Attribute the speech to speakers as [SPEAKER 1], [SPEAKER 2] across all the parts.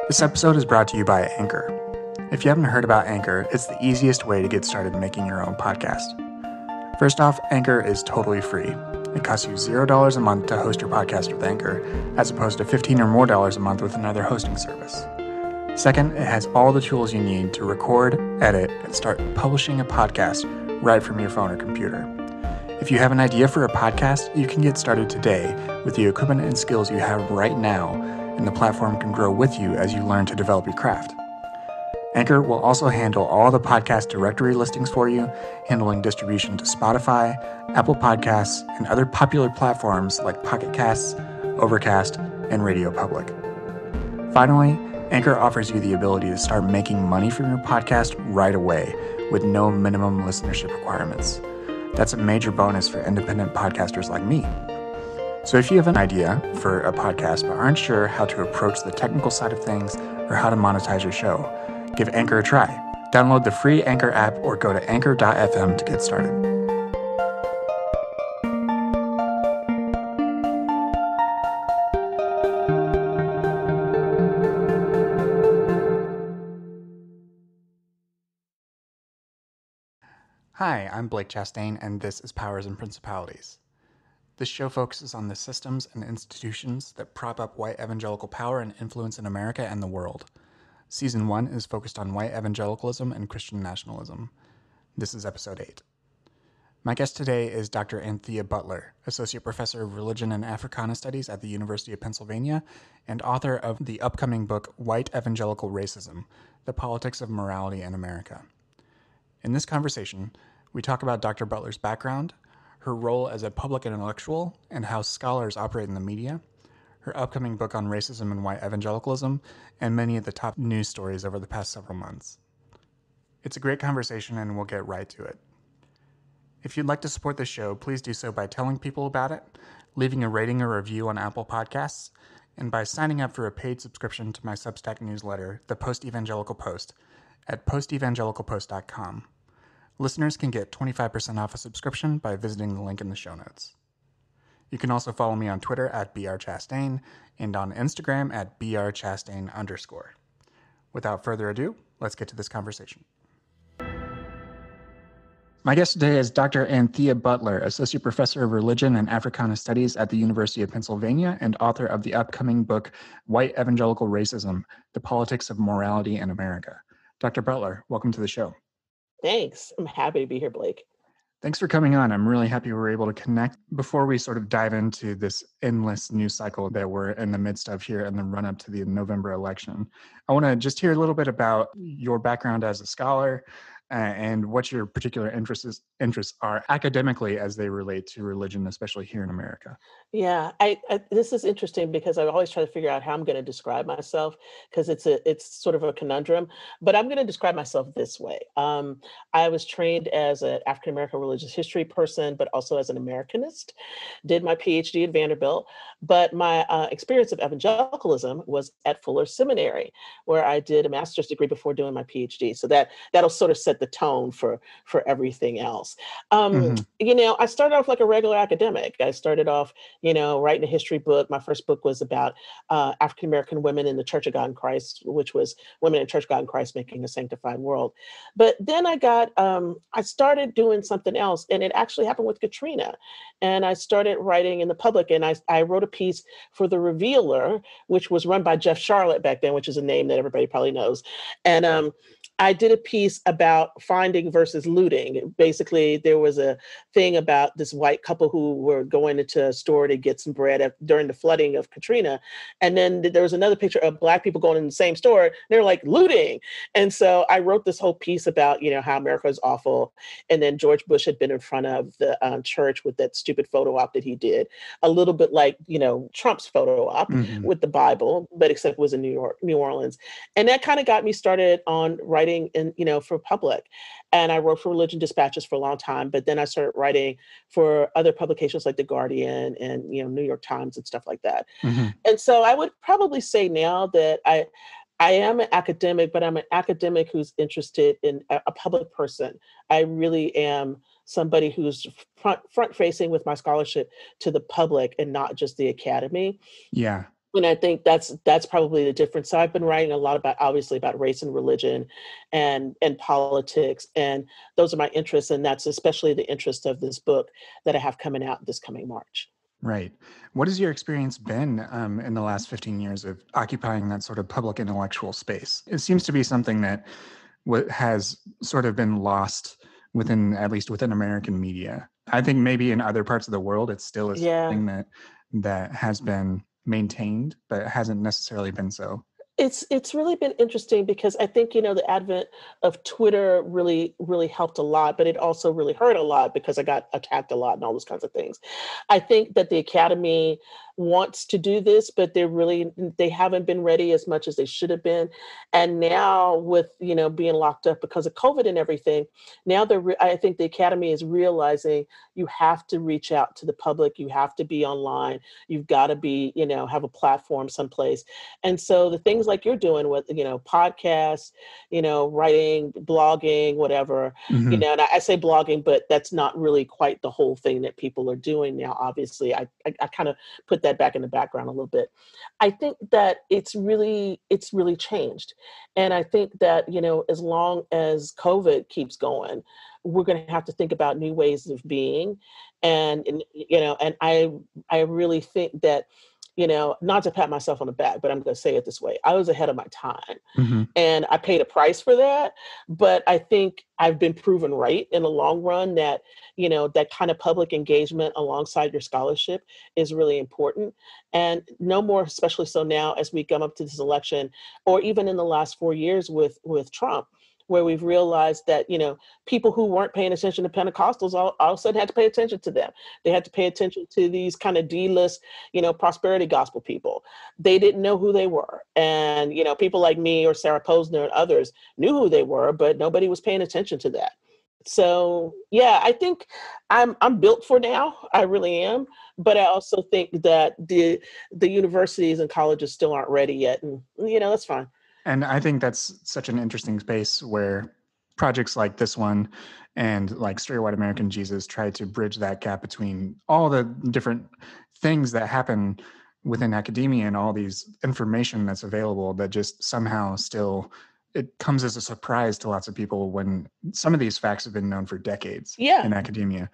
[SPEAKER 1] This episode is brought to you by Anchor. If you haven't heard about Anchor, it's the easiest way to get started making your own podcast. First off, Anchor is totally free. It costs you $0 a month to host your podcast with Anchor, as opposed to $15 or more a month with another hosting service. Second, it has all the tools you need to record, edit, and start publishing a podcast right from your phone or computer. If you have an idea for a podcast, you can get started today with the equipment and skills you have right now, and the platform can grow with you as you learn to develop your craft. Anchor will also handle all the podcast directory listings for you, handling distribution to Spotify, Apple Podcasts, and other popular platforms like Pocket Casts, Overcast, and Radio Public. Finally, Anchor offers you the ability to start making money from your podcast right away with no minimum listenership requirements. That's a major bonus for independent podcasters like me. So if you have an idea for a podcast but aren't sure how to approach the technical side of things or how to monetize your show, give Anchor a try. Download the free Anchor app or go to anchor.fm to get started. Hi, I'm Blake Chastain, and this is Powers and Principalities. This show focuses on the systems and institutions that prop up white evangelical power and influence in America and the world. Season 1 is focused on white evangelicalism and Christian nationalism. This is episode 8. My guest today is Dr. Anthea Butler, Associate Professor of Religion and Africana Studies at the University of Pennsylvania and author of the upcoming book White Evangelical Racism, The Politics of Morality in America. In this conversation, we talk about Dr. Butler's background, her role as a public intellectual, and how scholars operate in the media, her upcoming book on racism and white evangelicalism, and many of the top news stories over the past several months. It's a great conversation, and we'll get right to it. If you'd like to support the show, please do so by telling people about it, leaving a rating or review on Apple Podcasts, and by signing up for a paid subscription to my Substack newsletter, The Post-Evangelical Post, at postevangelicalpost.com. Listeners can get 25% off a subscription by visiting the link in the show notes. You can also follow me on Twitter at brchastain and on Instagram at brchastain_. Without further ado, let's get to this conversation. My guest today is Dr. Anthea Butler, Associate Professor of Religion and Africana Studies at the University of Pennsylvania and author of the upcoming book, White Evangelical Racism, The Politics of Morality in America. Dr. Butler, welcome to the show.
[SPEAKER 2] Thanks. I'm happy to be here, Blake.
[SPEAKER 1] Thanks for coming on. I'm really happy we were able to connect. Before we sort of dive into this endless news cycle that we're in the midst of here in the run-up to the November election, I want to just hear a little bit about your background as a scholar and what your particular interests are academically as they relate to religion, especially here in America.
[SPEAKER 2] Yeah, this is interesting because I always try to figure out how I'm going to describe myself because it's sort of a conundrum. But I'm going to describe myself this way. I was trained as an African American religious history person, but also as an Americanist. Did my PhD at Vanderbilt, but my experience of evangelicalism was at Fuller Seminary, where I did a master's degree before doing my PhD. So that'll sort of set the tone for everything else. I started off like a regular academic. I started off, writing a history book. My first book was about African American women in the Church of God in Christ, which was Women in Church of God in Christ Making a Sanctified World. But then I started doing something else, and it actually happened with Katrina. And I started writing in the public, and I wrote a piece for The Revealer, which was run by Jeff Charlotte back then, which is a name that everybody probably knows. And I did a piece about finding versus looting. Basically, there was a thing about this white couple who were going into a store to get some bread during the flooding of Katrina. And then there was another picture of Black people going in the same store. They're like looting. And so I wrote this whole piece about, how America is awful. And then George Bush had been in front of the church with that stupid photo op that he did. A little bit like, Trump's photo op with the Bible, but except it was in New Orleans. And that kind of got me started on writing for public. And I wrote for Religion Dispatches for a long time, but then I started writing for other publications like The Guardian and, New York Times and stuff like that. And so I would probably say now that I am an academic, but I'm an academic who's interested in a public person. I really am somebody who's front facing with my scholarship to the public and not just the academy.
[SPEAKER 1] Yeah.
[SPEAKER 2] And I think that's probably the difference. So I've been writing a lot about, obviously, about race and religion and politics, and those are my interests, and that's especially the interest of this book that I have coming out this coming March.
[SPEAKER 1] Right. What has your experience been in the last 15 years of occupying that sort of public intellectual space? It seems to be something that has sort of been lost within, at least within American media. I think maybe in other parts of the world, it still is
[SPEAKER 2] Yeah.
[SPEAKER 1] something that has been maintained, but it hasn't necessarily been so.
[SPEAKER 2] It's really been interesting because I think, the advent of Twitter really helped a lot, but it also really hurt a lot because I got attacked a lot and all those kinds of things. I think that the Academy wants to do this, but they haven't been ready as much as they should have been. And now with, being locked up because of COVID and everything, now I think the Academy is realizing you have to reach out to the public, you have to be online, you've got to be, have a platform someplace. And so the things like you're doing with, podcasts, writing, blogging, whatever,
[SPEAKER 1] Hmm.
[SPEAKER 2] and I say blogging, but that's not really quite the whole thing that people are doing now. Obviously, I kind of put that back in the background a little bit. I think that it's really changed. And I think that, as long as COVID keeps going, we're going to have to think about new ways of being. And I really think that, not to pat myself on the back, but I'm going to say it this way. I was ahead of my time
[SPEAKER 1] Hmm.
[SPEAKER 2] and I paid a price for that. But I think I've been proven right in the long run that, that kind of public engagement alongside your scholarship is really important. And no more, especially so now as we come up to this election, or even in the last 4 years with Trump, where we've realized that, people who weren't paying attention to Pentecostals all of a sudden had to pay attention to them. They had to pay attention to these kind of D-list, prosperity gospel people. They didn't know who they were. And, people like me or Sarah Posner and others knew who they were, but nobody was paying attention to that. So yeah, I think I'm built for now. I really am. But I also think that the universities and colleges still aren't ready yet. And that's fine.
[SPEAKER 1] And I think that's such an interesting space where projects like this one and like Straight White American Jesus try to bridge that gap between all the different things that happen within academia and all these information that's available that just somehow still it comes as a surprise to lots of people when some of these facts have been known for decades
[SPEAKER 2] Yeah.
[SPEAKER 1] in academia.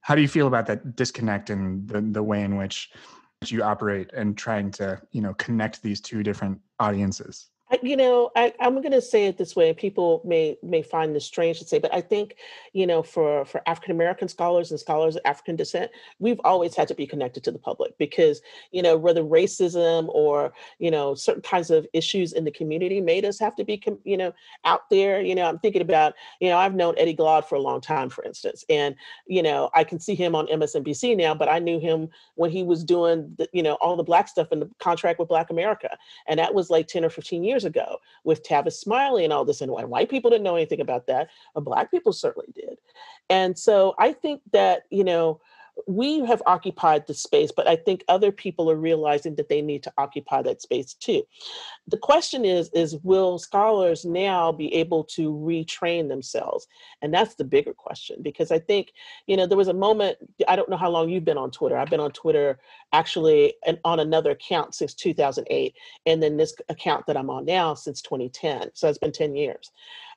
[SPEAKER 1] How do you feel about that disconnect and the way in which you operate and trying to, connect these two different audiences?
[SPEAKER 2] I'm going to say it this way, and people may find this strange to say, but I think, for African American scholars and scholars of African descent, we've always had to be connected to the public because, whether racism or, certain kinds of issues in the community made us have to be, out there. I'm thinking about, I've known Eddie Glaude for a long time, for instance, and, I can see him on MSNBC now, but I knew him when he was doing, all the Black stuff in the contract with Black America. And that was like 10 or 15 years ago with Tavis Smiley and all this. And white people didn't know anything about that, but Black people certainly did. And so I think that, we have occupied the space, but I think other people are realizing that they need to occupy that space too. The question is will scholars now be able to retrain themselves? And that's the bigger question, because I think, there was a moment, I don't know how long you've been on Twitter. I've been on Twitter actually and on another account since 2008. And then this account that I'm on now since 2010. So it's been 10 years.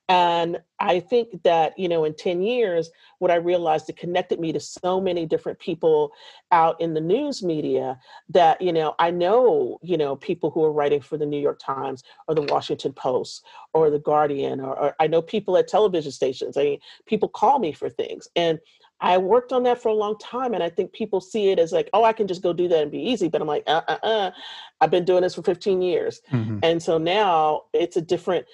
[SPEAKER 2] And I think that, in 10 years, what I realized, it connected me to so many different people out in the news media that, I know, people who are writing for the New York Times or the Washington Post or the Guardian, or I know people at television stations. I mean, people call me for things. And I worked on that for a long time. And I think people see it as like, oh, I can just go do that and be easy. But I'm like, I've been doing this for 15 years.
[SPEAKER 1] Hmm.
[SPEAKER 2] And so now it's a different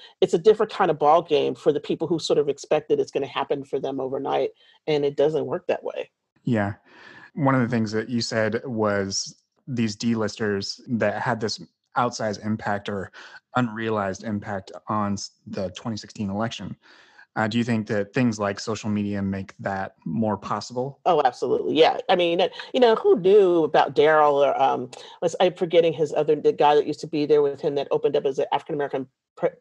[SPEAKER 2] kind of ball game for the people who sort of expect that it's going to happen for them overnight, and it doesn't work that way.
[SPEAKER 1] Yeah. One of the things that you said was these D-listers that had this outsized impact or unrealized impact on the 2016 election. Do you think that things like social media make that more possible?
[SPEAKER 2] Oh, absolutely. Yeah. I mean, who knew about Daryl or I'm forgetting the guy that used to be there with him that opened up as an African American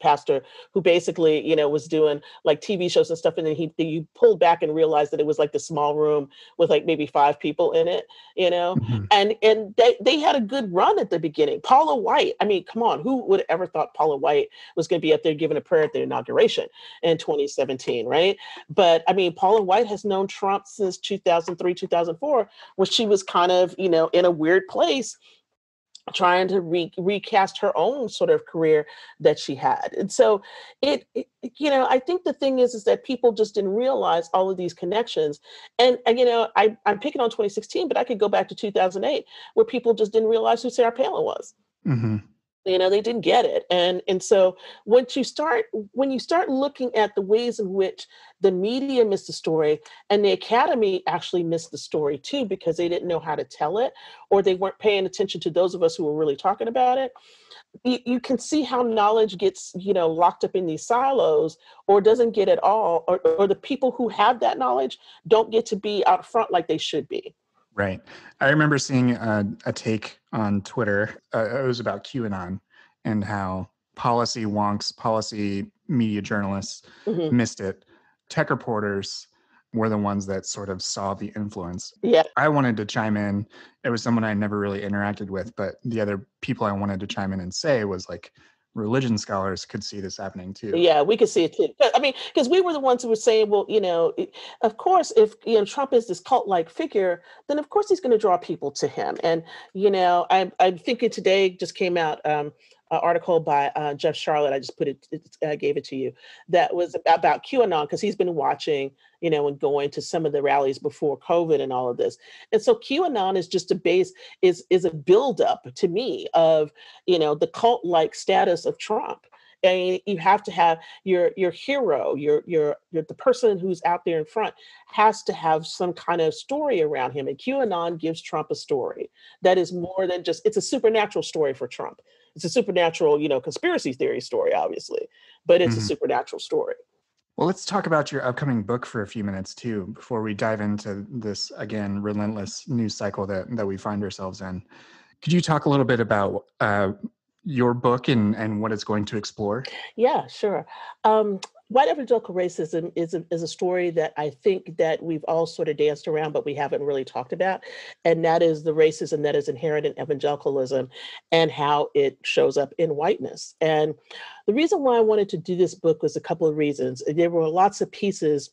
[SPEAKER 2] pastor who basically, was doing like TV shows and stuff. And then he pulled back and realized that it was like the small room with like maybe 5 people in it, you know,
[SPEAKER 1] Hmm.
[SPEAKER 2] and they had a good run at the beginning. Paula White, I mean, come on, who would have ever thought Paula White was going to be up there giving a prayer at the inauguration in 2017, right? But I mean, Paula White has known Trump since 2003, 2004, when she was kind of, in a weird place trying to recast her own sort of career that she had. And so I think the thing is that people just didn't realize all of these connections. And I'm picking on 2016, but I could go back to 2008 where people just didn't realize who Sarah Palin was.
[SPEAKER 1] Hmm.
[SPEAKER 2] They didn't get it. And so when you start looking at the ways in which the media missed the story and the academy actually missed the story too, because they didn't know how to tell it, or they weren't paying attention to those of us who were really talking about it, you can see how knowledge gets, locked up in these silos or doesn't get at all, or the people who have that knowledge don't get to be out front like they should be.
[SPEAKER 1] Right. I remember seeing a take on Twitter. It was about QAnon and how policy wonks, policy media journalists
[SPEAKER 2] Hmm.
[SPEAKER 1] missed it. Tech reporters were the ones that sort of saw the influence.
[SPEAKER 2] Yeah.
[SPEAKER 1] I wanted to chime in. It was someone I never really interacted with, but the other people I wanted to chime in and say was like religion scholars could see this happening too.
[SPEAKER 2] Yeah, we could see it too. I mean, because we were the ones who were saying, well, of course, if Trump is this cult-like figure, then of course he's going to draw people to him. And I'm thinking today just came out an article by Jeff Charlotte. I just I gave it to you. That was about QAnon because he's been watching, and going to some of the rallies before COVID and all of this. And so QAnon is just is a buildup to me of the cult-like status of Trump. And you have to have your hero, your the person who's out there in front has to have some kind of story around him. And QAnon gives Trump a story that is more than just, it's a supernatural story for Trump. It's a supernatural, conspiracy theory story, obviously, but it's a
[SPEAKER 1] Mhm.
[SPEAKER 2] supernatural story.
[SPEAKER 1] Well, let's talk about your upcoming book for a few minutes too, before we dive into this again relentless news cycle that we find ourselves in. Could you talk a little bit about your book and what it's going to explore?
[SPEAKER 2] Yeah, sure. Um, White Evangelical Racism is a story that I think that we've all sort of danced around, but we haven't really talked about. And that is the racism that is inherent in evangelicalism and how it shows up in whiteness. And the reason why I wanted to do this book was a couple of reasons. There were lots of pieces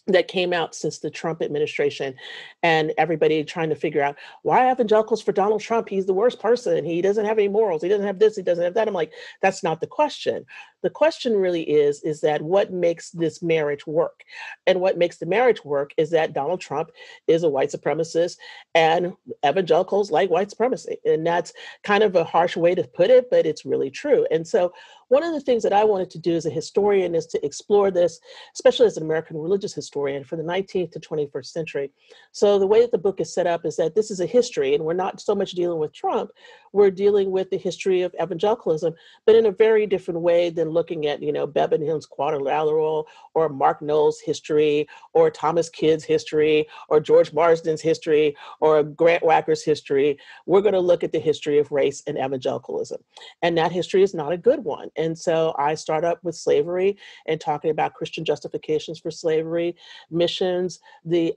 [SPEAKER 2] that came out since the Trump administration, and everybody trying to figure out why evangelicals for Donald Trump. He's the worst person. He doesn't have any morals. He doesn't have this. He doesn't have that. I'm like, that's not the question. The question really is that what makes this marriage work? And what makes the marriage work is that Donald Trump is a white supremacist and evangelicals like white supremacy. And that's kind of a harsh way to put it, but it's really true. And so one of the things that I wanted to do as a historian is to explore this, especially as an American religious historian for the 19th to 21st century. So the way that the book is set up is that this is a history, and we're not so much dealing with Trump, we're dealing with the history of evangelicalism, but in a very different way than looking at, Bevan Hill's Quadrilateral or Mark Knowles' history or Thomas Kidd's history or George Marsden's history or Grant Wacker's history. We're going to look at the history of race and evangelicalism. And that history is not a good one. And so I start up with slavery and talking about Christian justifications for slavery, missions, the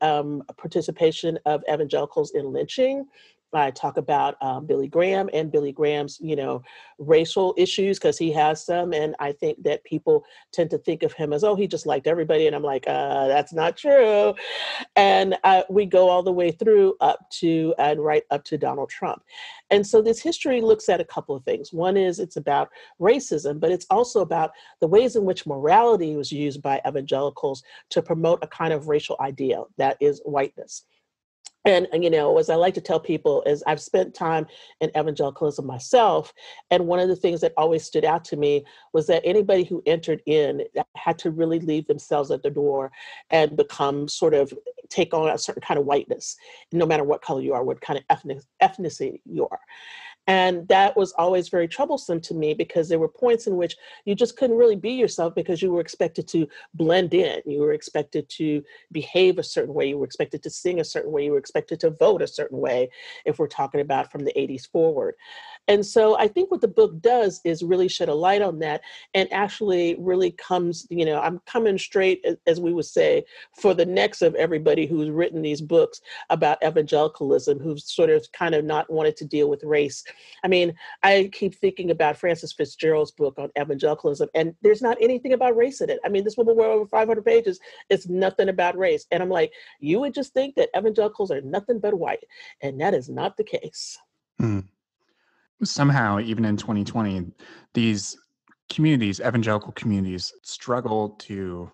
[SPEAKER 2] participation of evangelicals in lynching. I talk about Billy Graham and Billy Graham's, racial issues because he has some. And I think that people tend to think of him as, oh, he just liked everybody. And I'm like, that's not true. And we go all the way through up to and right up to Donald Trump. And so this history looks at a couple of things. One is it's about racism, but it's also about the ways in which morality was used by evangelicals to promote a kind of racial ideal that is whiteness. And as I like to tell people, is I've spent time in evangelicalism myself. And one of the things that always stood out to me was that anybody who entered in had to really leave themselves at the door and become sort of take on a certain kind of whiteness, no matter what color you are, what kind of ethnicity you are. And that was always very troublesome to me because there were points in which you just couldn't really be yourself because you were expected to blend in. You were expected to behave a certain way. You were expected to sing a certain way. You were expected to vote a certain way, if we're talking about from the 80s forward. And so I think what the book does is really shed a light on that and actually really comes, I'm coming straight, as we would say, for the necks of everybody who's written these books about evangelicalism, who's sort of kind of not wanted to deal with race. I mean, I keep thinking about Francis Fitzgerald's book on evangelicalism, and there's not anything about race in it. I mean, this woman wrote over 500 pages. It's nothing about race. And I'm like, you would just think that evangelicals are nothing but white. And that is not the case.
[SPEAKER 1] Mm. Somehow, even in 2020, these communities, evangelical communities, struggle to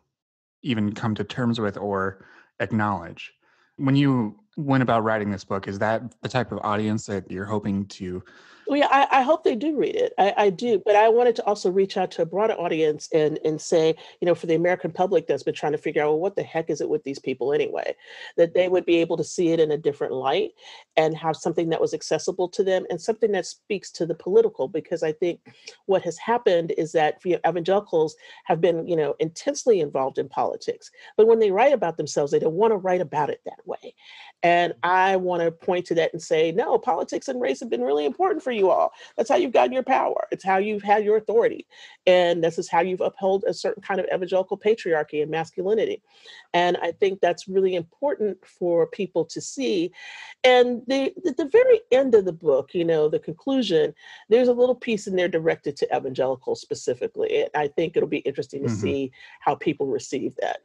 [SPEAKER 1] even come to terms with or acknowledge. When you went about writing this book, is that the type of audience that you're hoping to?
[SPEAKER 2] Well, yeah, I hope they do read it. I do, but I wanted to also reach out to a broader audience and say, for the American public that's been trying to figure out, well, what the heck is it with these people anyway? That they would be able to see it in a different light and have something that was accessible to them and something that speaks to the political. Because I think what has happened is that evangelicals have been, intensely involved in politics, but when they write about themselves, they don't want to write about it that way. And I want to point to that and say, no, politics and race have been really important for you all. That's how you've gotten your power. It's how you've had your authority. And this is how you've upheld a certain kind of evangelical patriarchy and masculinity. And I think that's really important for people to see. And at the very end of the book, the conclusion, there's a little piece in there directed to evangelicals specifically. And I think it'll be interesting to see how people receive that.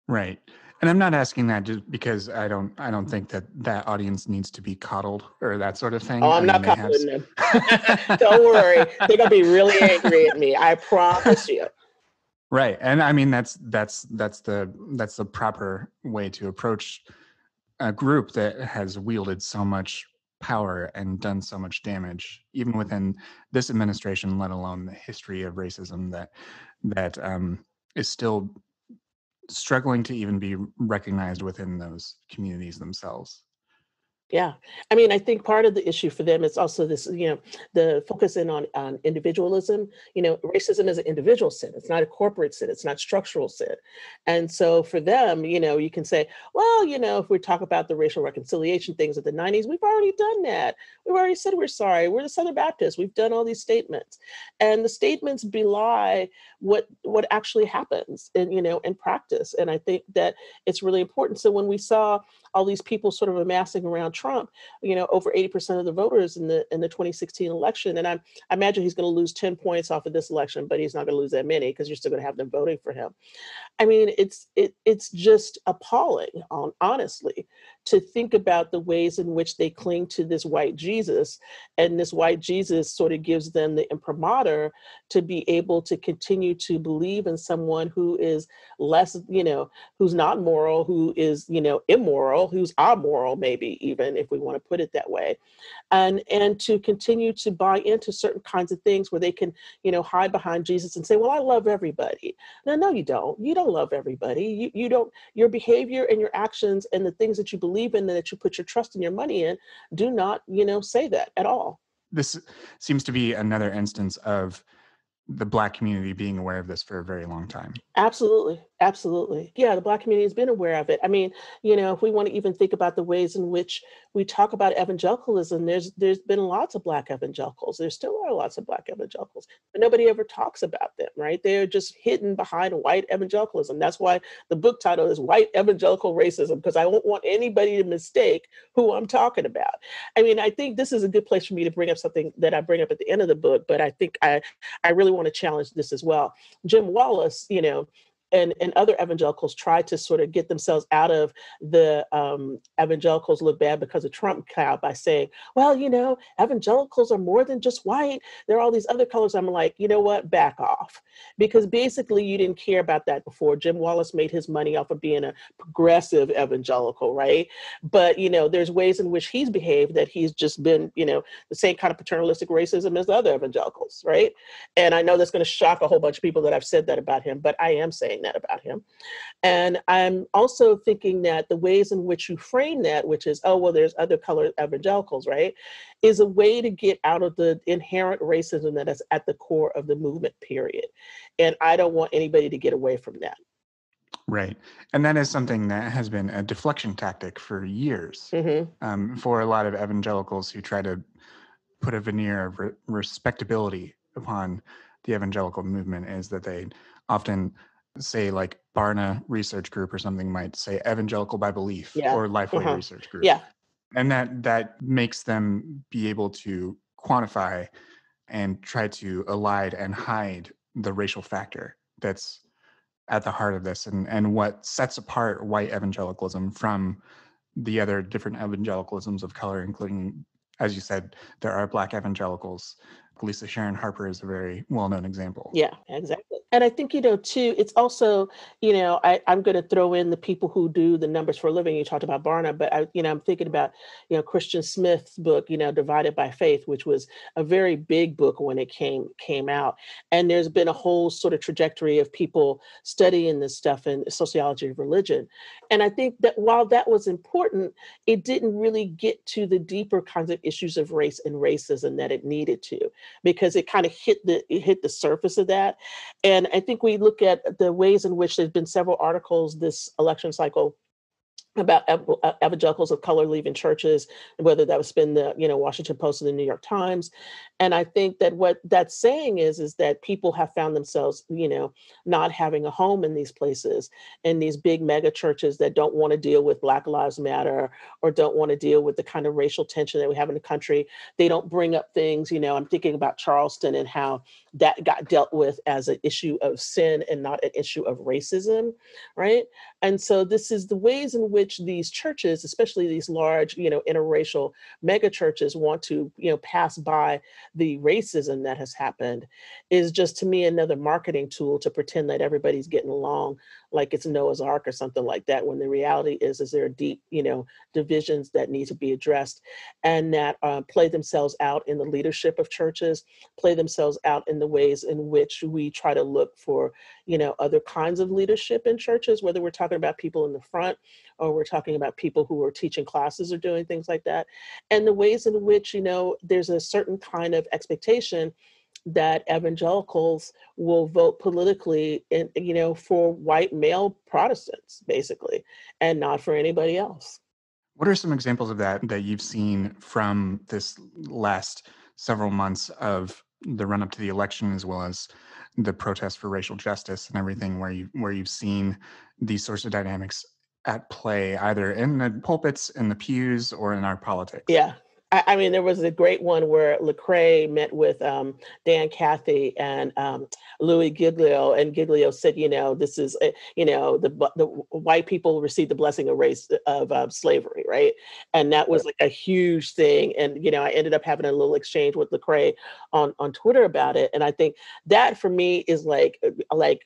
[SPEAKER 1] Right. And I'm not asking that just because I don't think that audience needs to be coddled or that sort of thing.
[SPEAKER 2] Oh,
[SPEAKER 1] I
[SPEAKER 2] I'm
[SPEAKER 1] mean,
[SPEAKER 2] not
[SPEAKER 1] they have.
[SPEAKER 2] coddling them. Don't worry. They're going to be really angry at me. I promise you.
[SPEAKER 1] Right. And I mean, that's the proper way to approach a group that has wielded so much power and done so much damage, even within this administration, let alone the history of racism that is still struggling to even be recognized within those communities themselves.
[SPEAKER 2] Yeah. I mean, I think part of the issue for them is also this, the focus in on individualism. Racism is an individual sin. It's not a corporate sin. It's not structural sin. And so for them, you can say, well, if we talk about the racial reconciliation things of the 90s, we've already done that. We've already said we're sorry. We're the Southern Baptists. We've done all these statements. And the statements belie what actually happens in practice. And I think that it's really important. So when we saw all these people sort of amassing around Trump, over 80% of the voters in the 2016 election. And I imagine he's going to lose 10 points off of this election, but he's not going to lose that many because you're still going to have them voting for him. I mean, it's just appalling, honestly, to think about the ways in which they cling to this white Jesus, and this white Jesus sort of gives them the imprimatur to be able to continue to believe in someone who is less, who's not moral, who is, immoral, who's amoral, maybe even if we want to put it that way, and to continue to buy into certain kinds of things where they can, hide behind Jesus and say, well, I love everybody. No, you don't. You don't love everybody. You don't. Your behavior and your actions and the things that you believe in and that you put your trust and your money in do not, say that at all.
[SPEAKER 1] This seems to be another instance of the Black community being aware of this for a very long time.
[SPEAKER 2] Absolutely. Absolutely. Yeah, the Black community has been aware of it. I mean, if we want to even think about the ways in which we talk about evangelicalism, there's been lots of Black evangelicals. There still are lots of Black evangelicals, but nobody ever talks about them, right? They're just hidden behind white evangelicalism. That's why the book title is White Evangelical Racism, because I don't want anybody to mistake who I'm talking about. I mean, I think this is a good place for me to bring up something that I bring up at the end of the book, but I think I really want to challenge this as well. Jim Wallace, and other evangelicals try to sort of get themselves out of the evangelicals look bad because of Trump cloud by saying, well, evangelicals are more than just white. There are all these other colors. I'm like, you know what? Back off. Because basically you didn't care about that before. Jim Wallace made his money off of being a progressive evangelical, right? But, there's ways in which he's behaved that he's just been, the same kind of paternalistic racism as the other evangelicals, right? And I know that's going to shock a whole bunch of people that I've said that about him, but I am saying that about him. And I'm also thinking that the ways in which you frame that, which is, oh, well, there's other colored evangelicals, right, is a way to get out of the inherent racism that is at the core of the movement, period. And I don't want anybody to get away from that.
[SPEAKER 1] Right. And that is something that has been a deflection tactic for years for a lot of evangelicals who try to put a veneer of respectability upon the evangelical movement is that they often say, like Barna Research Group or something might say evangelical by belief,
[SPEAKER 2] Yeah.
[SPEAKER 1] or Lifeway
[SPEAKER 2] Uh-huh.
[SPEAKER 1] Research Group.
[SPEAKER 2] Yeah.
[SPEAKER 1] And that makes them be able to quantify and try to elide and hide the racial factor that's at the heart of this, and what sets apart white evangelicalism from the other different evangelicalisms of color, including, as you said, there are Black evangelicals. Lisa Sharon Harper is a very well-known example.
[SPEAKER 2] Yeah, exactly. And I think, too, it's also, I'm going to throw in the people who do the numbers for a living. You talked about Barna, but I'm thinking about, Christian Smith's book, Divided by Faith, which was a very big book when it came out. And there's been a whole sort of trajectory of people studying this stuff in sociology of religion. And I think that while that was important, it didn't really get to the deeper kinds of issues of race and racism that it needed to, because it kind of hit the surface of that. And I think we look at the ways in which there's been several articles this election cycle about evangelicals of color leaving churches, whether that was been the Washington Post or the New York Times. And I think that what that's saying is that people have found themselves, not having a home in these places, in these big mega churches that don't want to deal with Black Lives Matter, or don't want to deal with the kind of racial tension that we have in the country. They don't bring up things, I'm thinking about Charleston and how that got dealt with as an issue of sin and not an issue of racism, right? And so this is the ways in which these churches, especially these large, interracial mega churches, want to, pass by the racism that has happened, is just, to me, another marketing tool to pretend that everybody's getting along like it's Noah's Ark or something like that, when the reality is there are deep, divisions that need to be addressed, and that play themselves out in the leadership of churches, play themselves out in the ways in which we try to look for, other kinds of leadership in churches, whether we're talking about people in the front, or we're talking about people who are teaching classes or doing things like that. And the ways in which, there's a certain kind of expectation that evangelicals will vote politically for white male Protestants, basically, and not for anybody else.
[SPEAKER 1] What are some examples of that you've seen from this last several months of the run up to the election, as well as the protests for racial justice and everything, where you've seen these sorts of dynamics at play, either in the pulpits, in the pews, or in our politics?
[SPEAKER 2] Yeah. I mean, there was a great one where Lecrae met with Dan Cathy and Louis Giglio, and Giglio said, this is, the white people received the blessing of race of slavery, right? And that was like a huge thing. And I ended up having a little exchange with Lecrae on Twitter about it. And I think that for me is like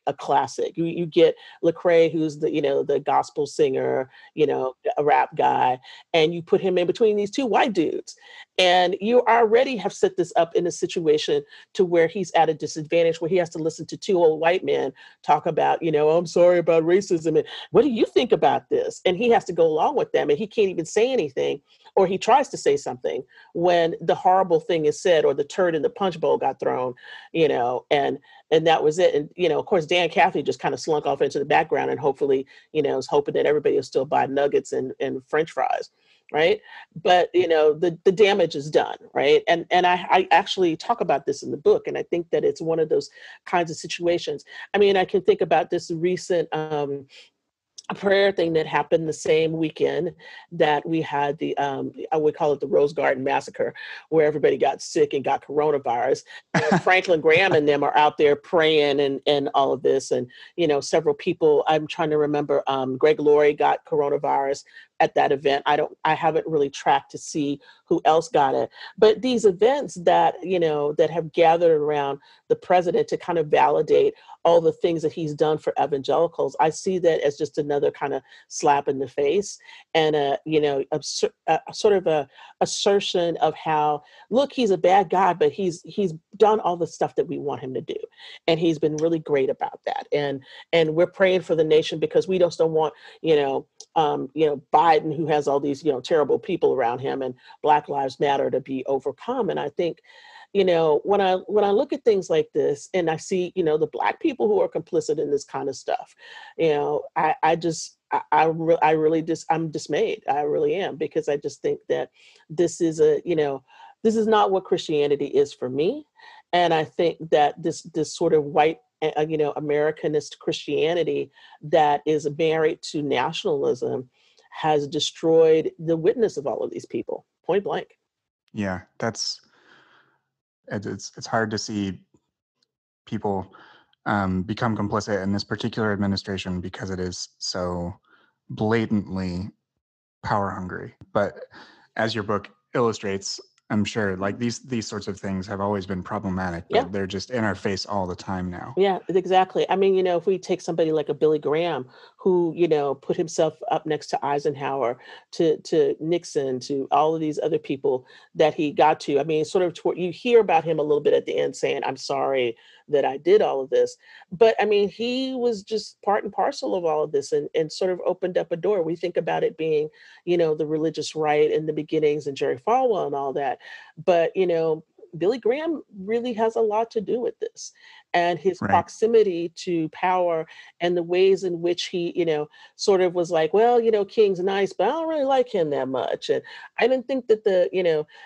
[SPEAKER 2] a classic. You get Lecrae, who's the gospel singer, a rap guy, and you put him in between these two white dudes. And you already have set this up in a situation to where he's at a disadvantage, where he has to listen to two old white men talk about, I'm sorry about racism. And what do you think about this? And he has to go along with them, and he can't even say anything, or he tries to say something when the horrible thing is said, or the turd in the punch bowl got thrown, and that was it. And, of course, Dan Cathy just kind of slunk off into the background, and hopefully, is hoping that everybody will still buy nuggets and French fries. Right. But, the damage is done. Right. And I actually talk about this in the book. And I think that it's one of those kinds of situations. I mean, I can think about this recent a prayer thing that happened the same weekend that we had I would call it the Rose Garden Massacre, where everybody got sick and got coronavirus. And Franklin Graham and them are out there praying and all of this. And, several people, I'm trying to remember, Greg Laurie got coronavirus at that event. I haven't really tracked to see who else got it, but these events that, that have gathered around the president to kind of validate all the things that he's done for evangelicals, I see that as just another kind of slap in the face, and a sort of a assertion of how, look, he's a bad guy, but he's done all the stuff that we want him to do, and he's been really great about that. And we're praying for the nation because we just don't want Biden, who has all these terrible people around him, and Black Lives Matter to be overcome. And I think, when I look at things like this, and I see, the Black people who are complicit in this kind of stuff, I'm dismayed. I really am, because I just think that this is this is not what Christianity is for me. And I think that this sort of white, Americanist Christianity that is married to nationalism has destroyed the witness of all of these people, point blank.
[SPEAKER 1] Yeah, it's hard to see people become complicit in this particular administration because it is so blatantly power hungry. But as your book illustrates, I'm sure like these sorts of things have always been problematic,
[SPEAKER 2] Yeah.
[SPEAKER 1] but they're just in our face all the time now.
[SPEAKER 2] Yeah, exactly. I mean, if we take somebody like a Billy Graham, who, put himself up next to Eisenhower, to Nixon, to all of these other people that he got to. I mean, sort of you hear about him a little bit at the end saying, "I'm sorry that I did all of this." But I mean, he was just part and parcel of all of this, and sort of opened up a door. We think about it being, the religious right in the beginnings and Jerry Falwell and all that. But, Billy Graham really has a lot to do with this, and his
[SPEAKER 1] Right.
[SPEAKER 2] proximity to power and the ways in which he, sort of was like, well, King's nice, but I don't really like him that much. And I didn't think that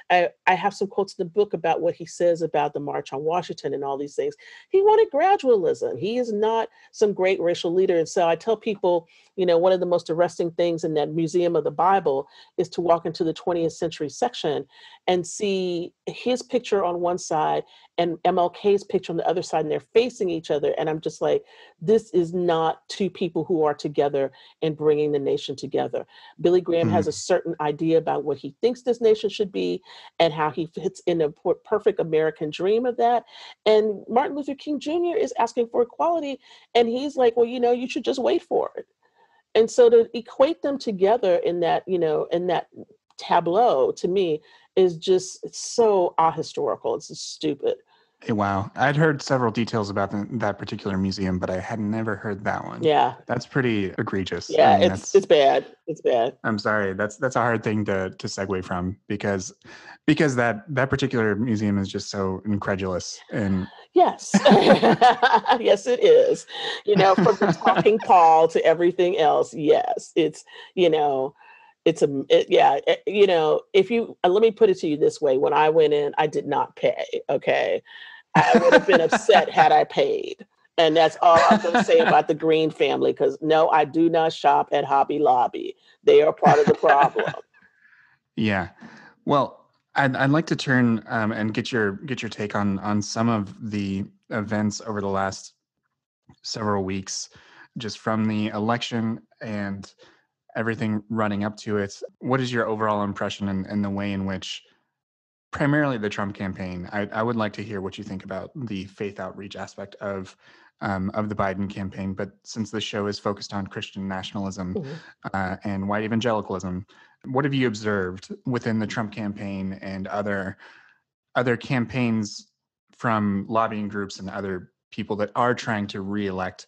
[SPEAKER 2] I have some quotes in the book about what he says about the March on Washington and all these things. He wanted gradualism. He is not some great racial leader. And so I tell people, one of the most arresting things in that Museum of the Bible is to walk into the 20th century section and see his picture on one side and MLK's picture on the other side, and they're facing each other. And I'm just like, this is not two people who are together and bringing the nation together. Billy Graham has a certain idea about what he thinks this nation should be and how he fits in a perfect American dream of that. And Martin Luther King Jr. is asking for equality. And he's like, well, you should just wait for it. And so to equate them together in that, in that tableau, to me, is just so ahistorical. It's just stupid.
[SPEAKER 1] Wow. I'd heard several details about that particular museum, but I had never heard that one.
[SPEAKER 2] Yeah.
[SPEAKER 1] That's pretty egregious. I
[SPEAKER 2] Yeah,
[SPEAKER 1] mean,
[SPEAKER 2] it's bad. It's bad.
[SPEAKER 1] I'm sorry. That's a hard thing to segue from because that particular museum is just so incredulous and
[SPEAKER 2] Yes. Yes, it is. From the talking Paul to everything else. Yes. It's, yeah, if you, let me put it to you this way. When I went in, I did not pay. Okay. I would have been upset had I paid. And that's all I'm going to say about the Green family, because no, I do not shop at Hobby Lobby. They are part of the problem.
[SPEAKER 1] Yeah. Well, I'd like to turn and get your take on some of the events over the last several weeks, just from the election and everything running up to it. What is your overall impression and the way in which primarily the Trump campaign? I would like to hear what you think about the faith outreach aspect of the Biden campaign. But since this show is focused on Christian nationalism and white evangelicalism, what have you observed within the Trump campaign and other campaigns from lobbying groups and other people that are trying to reelect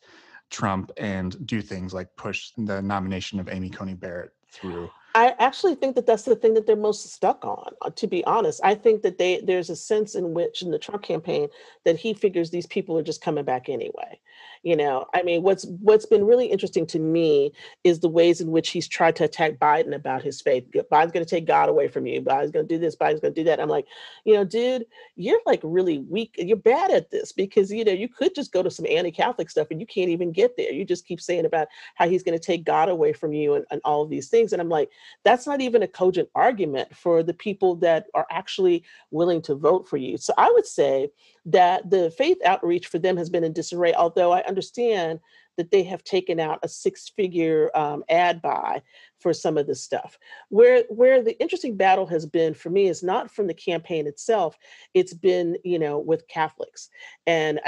[SPEAKER 1] Trump and do things like push the nomination of Amy Coney Barrett through?
[SPEAKER 2] I actually think that that's the thing that they're most stuck on, to be honest. I think that there's a sense in which in the Trump campaign that he figures these people are just coming back anyway. I mean, what's been really interesting to me is the ways in which he's tried to attack Biden about his faith. Biden's going to take God away from you. Biden's going to do this. Biden's going to do that. I'm like, dude, you're like really weak. You're bad at this because, you could just go to some anti-Catholic stuff and you can't even get there. You just keep saying about how he's going to take God away from you and all of these things. And I'm like, that's not even a cogent argument for the people that are actually willing to vote for you. So I would say that the faith outreach for them has been in disarray, although I understand that they have taken out a six-figure ad buy for some of this stuff. Where the interesting battle has been for me is not from the campaign itself. It's been, with Catholics. And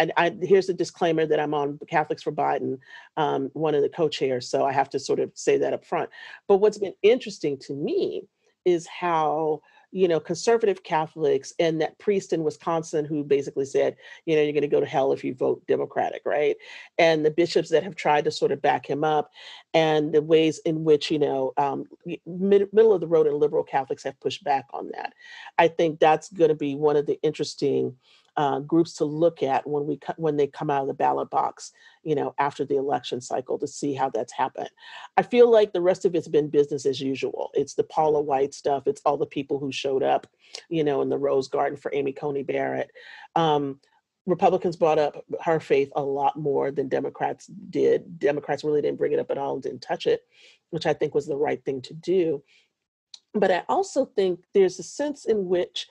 [SPEAKER 2] here's the disclaimer that I'm on Catholics for Biden, one of the co-chairs. So I have to sort of say that up front. But what's been interesting to me is how conservative Catholics and that priest in Wisconsin who basically said, you're going to go to hell if you vote Democratic, right? And the bishops that have tried to sort of back him up, and the ways in which, middle of the road and liberal Catholics have pushed back on that. I think that's going to be one of the interesting groups to look at when they come out of the ballot box, after the election cycle, to see how that's happened. I feel like the rest of it's been business as usual. It's the Paula White stuff. It's all the people who showed up, in the Rose Garden for Amy Coney Barrett. Um, Republicans brought up her faith a lot more than Democrats did. Democrats really didn't bring it up at all and didn't touch it, which I think was the right thing to do. But I also think there's a sense in which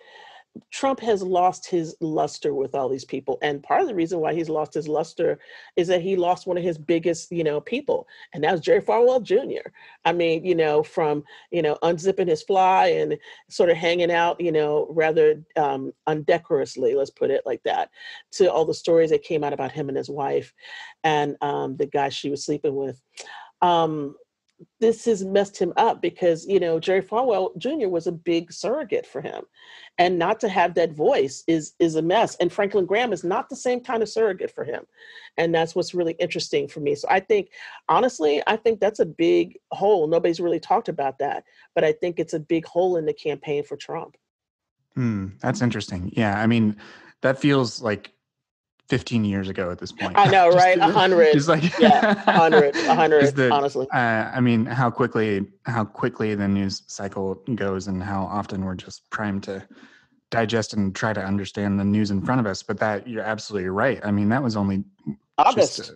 [SPEAKER 2] Trump has lost his luster with all these people. And part of the reason why he's lost his luster is that he lost one of his biggest, people, and that was Jerry Falwell Jr. I mean, from, unzipping his fly and sort of hanging out, rather undecorously, let's put it like that, to all the stories that came out about him and his wife and the guy she was sleeping with. This has messed him up because, Jerry Falwell Jr. was a big surrogate for him. And not to have that voice is a mess. And Franklin Graham is not the same kind of surrogate for him. And that's what's really interesting for me. So I think, honestly, that's a big hole. Nobody's really talked about that. But I think it's a big hole in the campaign for Trump.
[SPEAKER 1] That's interesting. Yeah, I mean, that feels like 15 years ago at this point.
[SPEAKER 2] I know, right? 100.
[SPEAKER 1] Just like,
[SPEAKER 2] yeah, 100, honestly.
[SPEAKER 1] I mean, how quickly the news cycle goes and how often we're just primed to digest and try to understand the news in front of us. But that, you're absolutely right. I mean, that was only August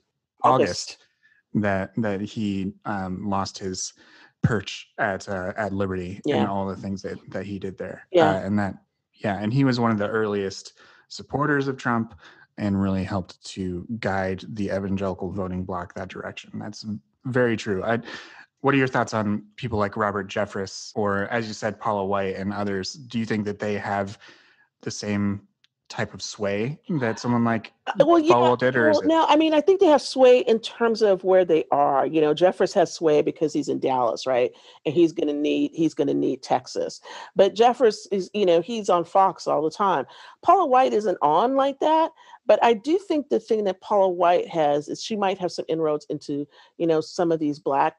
[SPEAKER 1] that he lost his perch at Liberty and all the things that he did there. And he was one of the earliest supporters of Trump and really helped to guide the evangelical voting bloc that direction. That's very true. What are your thoughts on people like Robert Jeffress or, as you said, Paula White and others? Do you think that they have the same type of sway that someone like Falwell did?
[SPEAKER 2] No, I mean, I think they have sway in terms of where they are. Jeffress has sway because he's in Dallas, right? And he's going to need Texas. But Jeffress is, he's on Fox all the time. Paula White isn't on like that. But I do think the thing that Paula White has is she might have some inroads into, some of these Black,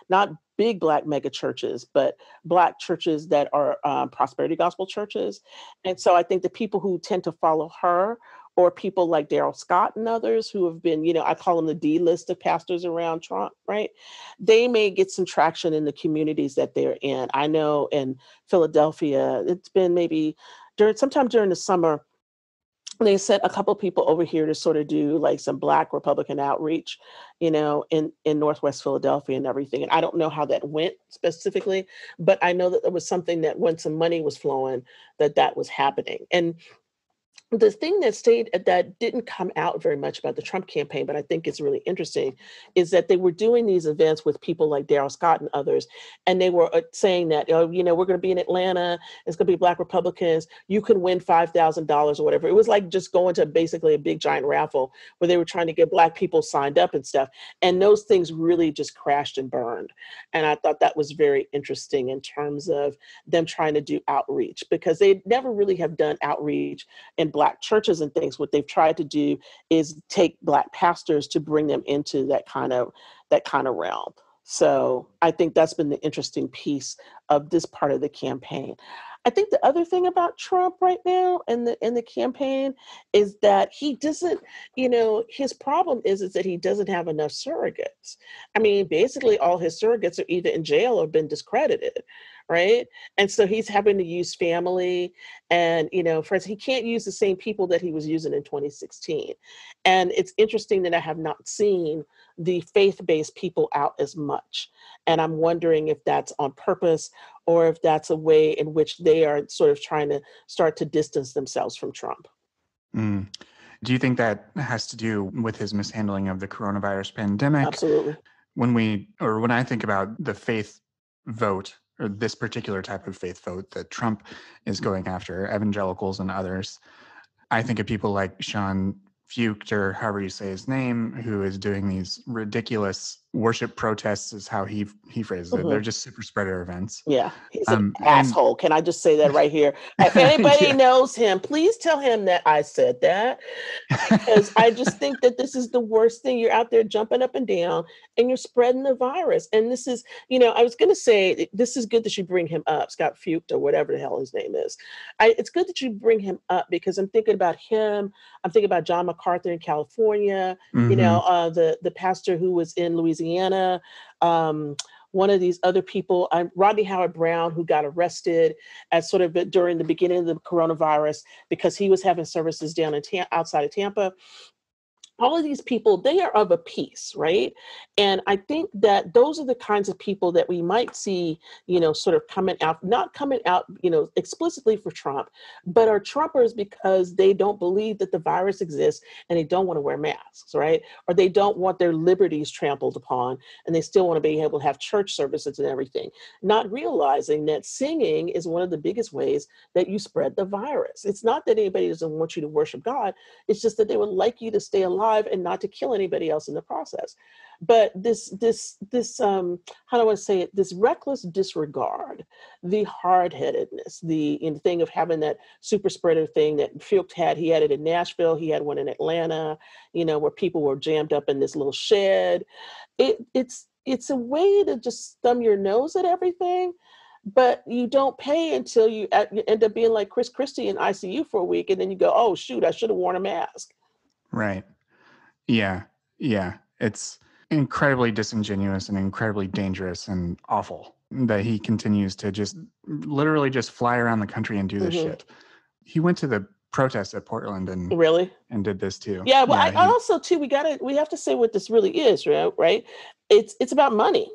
[SPEAKER 2] not big Black mega churches, but Black churches that are prosperity gospel churches. And so I think the people who tend to follow her, or people like Daryl Scott and others who have been, I call them the D list of pastors around Trump, right? They may get some traction in the communities that they're in. I know in Philadelphia, it's been maybe sometime during the summer, they sent a couple people over here to sort of do like some Black Republican outreach, in Northwest Philadelphia and everything. And I don't know how that went specifically, but I know that there was something that when some money was flowing, that was happening. And the thing that didn't come out very much about the Trump campaign, but I think it's really interesting, is that they were doing these events with people like Daryl Scott and others, and they were saying that, we're going to be in Atlanta, it's going to be Black Republicans, you can win $5,000 or whatever. It was like just going to basically a big giant raffle where they were trying to get Black people signed up and stuff. And those things really just crashed and burned. And I thought that was very interesting in terms of them trying to do outreach, because they never really have done outreach in Black churches and things. What they've tried to do is take Black pastors to bring them into that kind of realm. So I think that's been the interesting piece of this part of the campaign. I think the other thing about Trump right now in the campaign is that he doesn't, his problem is that he doesn't have enough surrogates. I mean, basically all his surrogates are either in jail or been discredited, right? And so he's having to use family and, for instance, he can't use the same people that he was using in 2016. And it's interesting that I have not seen the faith-based people out as much. And I'm wondering if that's on purpose or if that's a way in which they are sort of trying to start to distance themselves from Trump.
[SPEAKER 1] Do you think that has to do with his mishandling of the coronavirus pandemic?
[SPEAKER 2] Absolutely.
[SPEAKER 1] When I think about the faith vote, or this particular type of faith vote that Trump is going after, evangelicals and others, I think of people like Sean Fucht, or however you say his name, who is doing these ridiculous worship protests is how he phrases it. They're
[SPEAKER 2] Mhm.
[SPEAKER 1] just super spreader events.
[SPEAKER 2] Yeah, he's an
[SPEAKER 1] And
[SPEAKER 2] asshole. Can I just say that right here? If anybody
[SPEAKER 1] yeah,
[SPEAKER 2] knows him, please tell him that I said that, because I just think that this is the worst thing. You're out there jumping up and down and you're spreading the virus. And this is, I was going to say, this is good that you bring him up, Scott Fucht or whatever the hell his name is. It's good that you bring him up because I'm thinking about him. I'm thinking about John MacArthur in California,
[SPEAKER 1] hmm
[SPEAKER 2] the pastor who was in Louisiana. Um, one of these other people, Rodney Howard Brown, who got arrested at sort of during the beginning of the coronavirus because he was having services down in outside of Tampa. All of these people, they are of a piece, right? And I think that those are the kinds of people that we might see, sort of coming out, not coming out, explicitly for Trump, but are Trumpers because they don't believe that the virus exists and they don't want to wear masks, right? Or they don't want their liberties trampled upon and they still want to be able to have church services and everything, not realizing that singing is one of the biggest ways that you spread the virus. It's not that anybody doesn't want you to worship God. It's just that they would like you to stay alive and not to kill anybody else in the process. But this how do I say it? This reckless disregard, the hard-headedness, the thing of having that super spreader thing that Fuchs had. He had it in Nashville. He had one in Atlanta. Where people were jammed up in this little shed. It's a way to just thumb your nose at everything, but you don't pay until you end up being like Chris Christie in ICU for a week, and then you go, "Oh shoot, I should have worn a mask."
[SPEAKER 1] right. Yeah. Yeah. It's incredibly disingenuous and incredibly dangerous and awful that he continues to just literally just fly around the country and do this
[SPEAKER 2] Hmm.
[SPEAKER 1] shit. He went to the protests at Portland
[SPEAKER 2] Really?
[SPEAKER 1] and did this too.
[SPEAKER 2] Yeah. Well,
[SPEAKER 1] Yeah,
[SPEAKER 2] I
[SPEAKER 1] he
[SPEAKER 2] also too we have to say what this really is, right? Right? It's about money.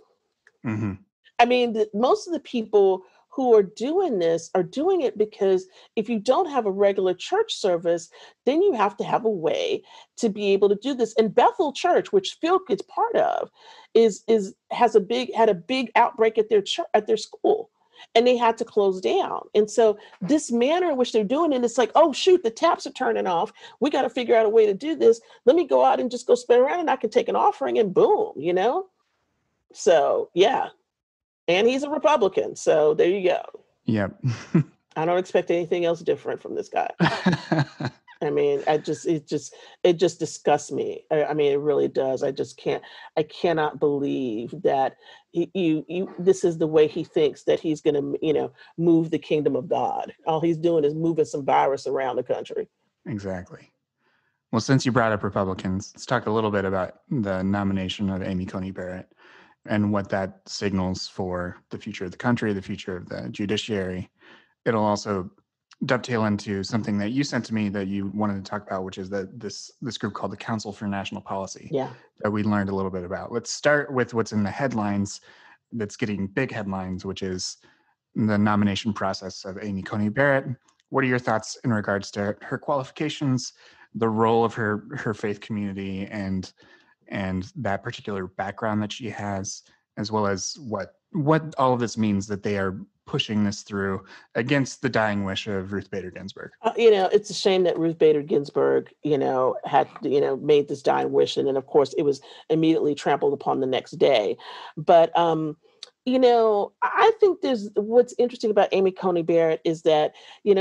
[SPEAKER 1] mhm.
[SPEAKER 2] I mean, most of the people who are doing this are doing it because if you don't have a regular church service, then you have to have a way to be able to do this. And Bethel Church, which Phil is part of, is has had a big outbreak at their church, at their school. And they had to close down. And so this manner in which they're doing it, it's like, oh shoot, the taps are turning off. We got to figure out a way to do this. Let me go out and just go spin around and I can take an offering and boom. So yeah, and he's a Republican. So there you go.
[SPEAKER 1] Yep.
[SPEAKER 2] I don't expect anything else different from this guy. I mean, it just disgusts me. I mean, it really does. I cannot believe that this is the way he thinks that he's going to, move the kingdom of God. All he's doing is moving some virus around the country.
[SPEAKER 1] Exactly. Well, since you brought up Republicans, let's talk a little bit about the nomination of Amy Coney Barrett and what that signals for the future of the country, the future of the judiciary. It'll also dovetail into something that you sent to me that you wanted to talk about, which is that this group called the Council for National Policy
[SPEAKER 2] Yeah.
[SPEAKER 1] that we learned a little bit about. Let's start with what's in the headlines that's getting big headlines, which is the nomination process of Amy Coney Barrett. What are your thoughts in regards to her qualifications, the role of her faith community, and that particular background that she has, as well as what all of this means that they are pushing this through against the dying wish of Ruth Bader Ginsburg?
[SPEAKER 2] It's a shame that Ruth Bader Ginsburg, had, made this dying wish. And then, of course, it was immediately trampled upon the next day. But, I think what's interesting about Amy Coney Barrett is that,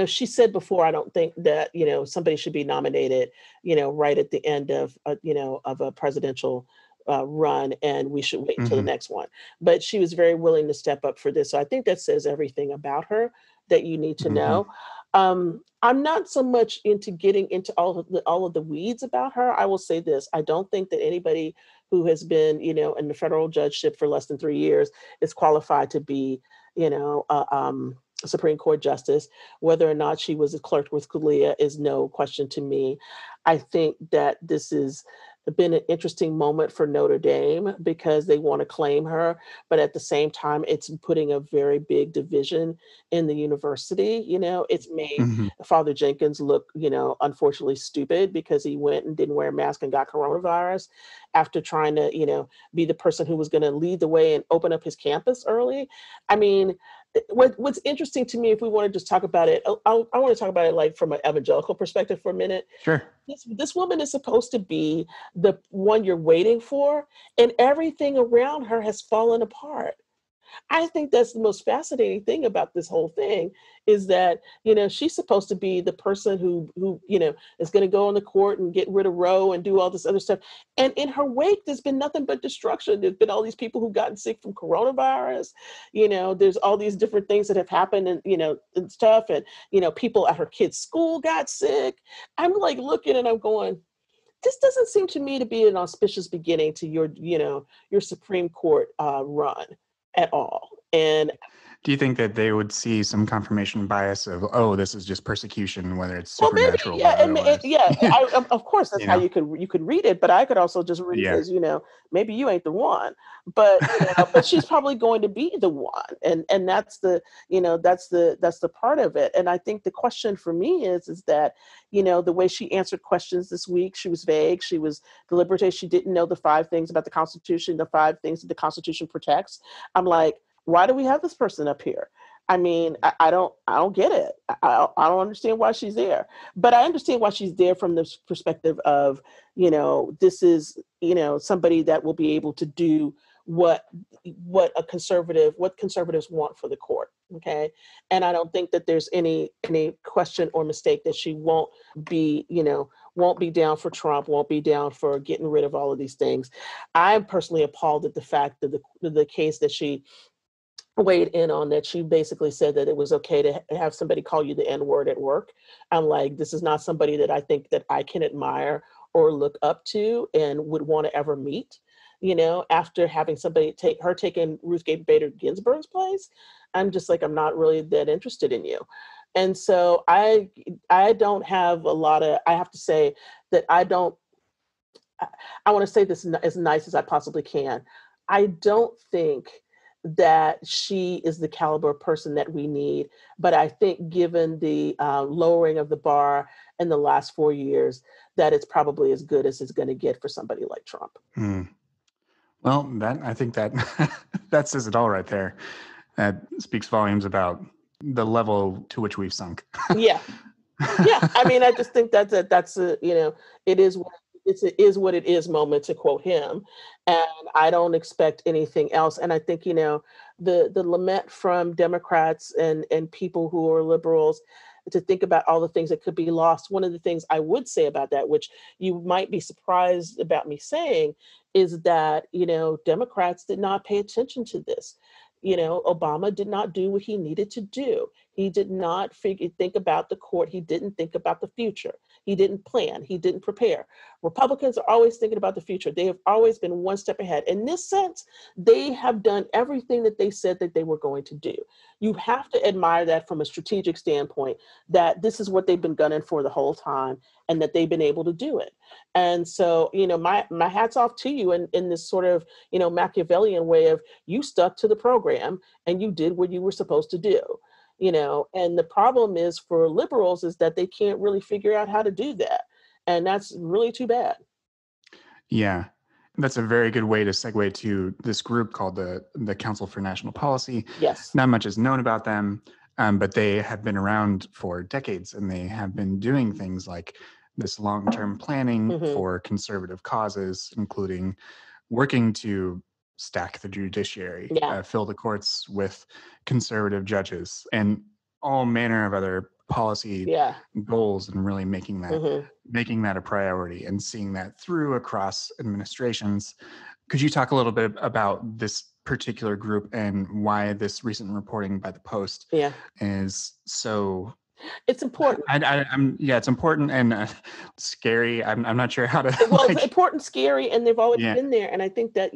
[SPEAKER 2] she said before, I don't think that, somebody should be nominated, right at the end of, of a presidential run, and we should wait until the
[SPEAKER 1] Mm-hmm.
[SPEAKER 2] next one. But she was very willing to step up for this. So I think that says everything about her that you need to
[SPEAKER 1] Mm-hmm.
[SPEAKER 2] know. I'm not so much into getting into all of the weeds about her. I will say this: I don't think that anybody who has been, in the federal judgeship for less than 3 years is qualified to be, a Supreme Court justice. Whether or not she was a clerk with Scalia is no question to me. I think that this has been an interesting moment for Notre Dame because they want to claim her, but at the same time, it's putting a very big division in the university. It's made
[SPEAKER 1] Mm-hmm.
[SPEAKER 2] Father Jenkins look, unfortunately stupid because he went and didn't wear a mask and got coronavirus after trying to, be the person who was going to lead the way and open up his campus early. I mean, what's interesting to me, if we want to just talk about it, I want to talk about it like from an evangelical perspective for a minute.
[SPEAKER 1] Sure.
[SPEAKER 2] This woman is supposed to be the one you're waiting for, and everything around her has fallen apart. I think that's the most fascinating thing about this whole thing is that, she's supposed to be the person who, is going to go on the court and get rid of Roe and do all this other stuff. And in her wake, there's been nothing but destruction. There's been all these people who've gotten sick from coronavirus. There's all these different things that have happened and stuff. And, people at her kids' school got sick. I'm like looking and I'm going, this doesn't seem to me to be an auspicious beginning to your Supreme Court run at all. And
[SPEAKER 1] Do you think that they would see some confirmation bias of, oh, this is just persecution, whether it's
[SPEAKER 2] well, maybe,
[SPEAKER 1] supernatural or
[SPEAKER 2] yeah, and
[SPEAKER 1] otherwise?
[SPEAKER 2] yeah, of course that's
[SPEAKER 1] You
[SPEAKER 2] how
[SPEAKER 1] know?
[SPEAKER 2] you could read it, but I could also just read it
[SPEAKER 1] Yeah.
[SPEAKER 2] as maybe you ain't the one, but she's probably going to be the one, and that's the part of it. And I think the question for me is that the way she answered questions this week, she was vague, she was deliberate, she didn't know the 5 things about the Constitution, the 5 things that the Constitution protects. I'm like, why do we have this person up here? I mean, I don't get it. I don't understand why she's there, but I understand why she's there from this perspective of, this is, somebody that will be able to do what what conservatives want for the court. Okay. And I don't think that there's any question or mistake that she won't be down for Trump, won't be down for getting rid of all of these things. I'm personally appalled at the fact that the case that she weighed in on, that she basically said that it was okay to have somebody call you the N-word at work. I'm like, this is not somebody that I think that I can admire or look up to and would want to ever meet. After having somebody taking Ruth Bader Ginsburg's place, I'm just like, I'm not really that interested in you. And so I don't have a lot of, I have to say that I want to say this as nice as I possibly can. I don't think that she is the caliber of person that we need, but I think given the lowering of the bar in the last 4 years, that it's probably as good as it's going to get for somebody like Trump.
[SPEAKER 1] Hmm. Well, I think that that says it all right there. That speaks volumes about the level to which we've sunk.
[SPEAKER 2] Yeah. Yeah. I mean, I just think it is what it is moment, to quote him. And I don't expect anything else. And I think, the lament from Democrats and people who are liberals to think about all the things that could be lost. One of the things I would say about that, which you might be surprised about me saying, is that, Democrats did not pay attention to this. Obama did not do what he needed to do. He did not think about the court. He didn't think about the future. He didn't plan. He didn't prepare. Republicans are always thinking about the future. They have always been one step ahead. In this sense, they have done everything that they said that they were going to do. You have to admire that from a strategic standpoint, that this is what they've been gunning for the whole time and that they've been able to do it. And so, my hat's off to you in this sort of, Machiavellian way of, you stuck to the program and you did what you were supposed to do. And the problem is for liberals is that they can't really figure out how to do that. And that's really too bad.
[SPEAKER 1] Yeah. That's a very good way to segue to this group called the Council for National Policy.
[SPEAKER 2] Yes.
[SPEAKER 1] Not much is known about them, but they have been around for decades, and they have been doing things like this long-term planning for conservative causes, including working to stack the judiciary,
[SPEAKER 2] Yeah.
[SPEAKER 1] fill the courts with conservative judges, and all manner of other policy
[SPEAKER 2] Yeah.
[SPEAKER 1] goals, and really making that a priority and seeing that through across administrations. Could you talk a little bit about this particular group and why this recent reporting by the Post
[SPEAKER 2] Yeah.
[SPEAKER 1] is so?
[SPEAKER 2] It's important.
[SPEAKER 1] It's important and scary. I'm not sure how to.
[SPEAKER 2] Well, it's important, scary, and they've always
[SPEAKER 1] Yeah.
[SPEAKER 2] been there. And I think that,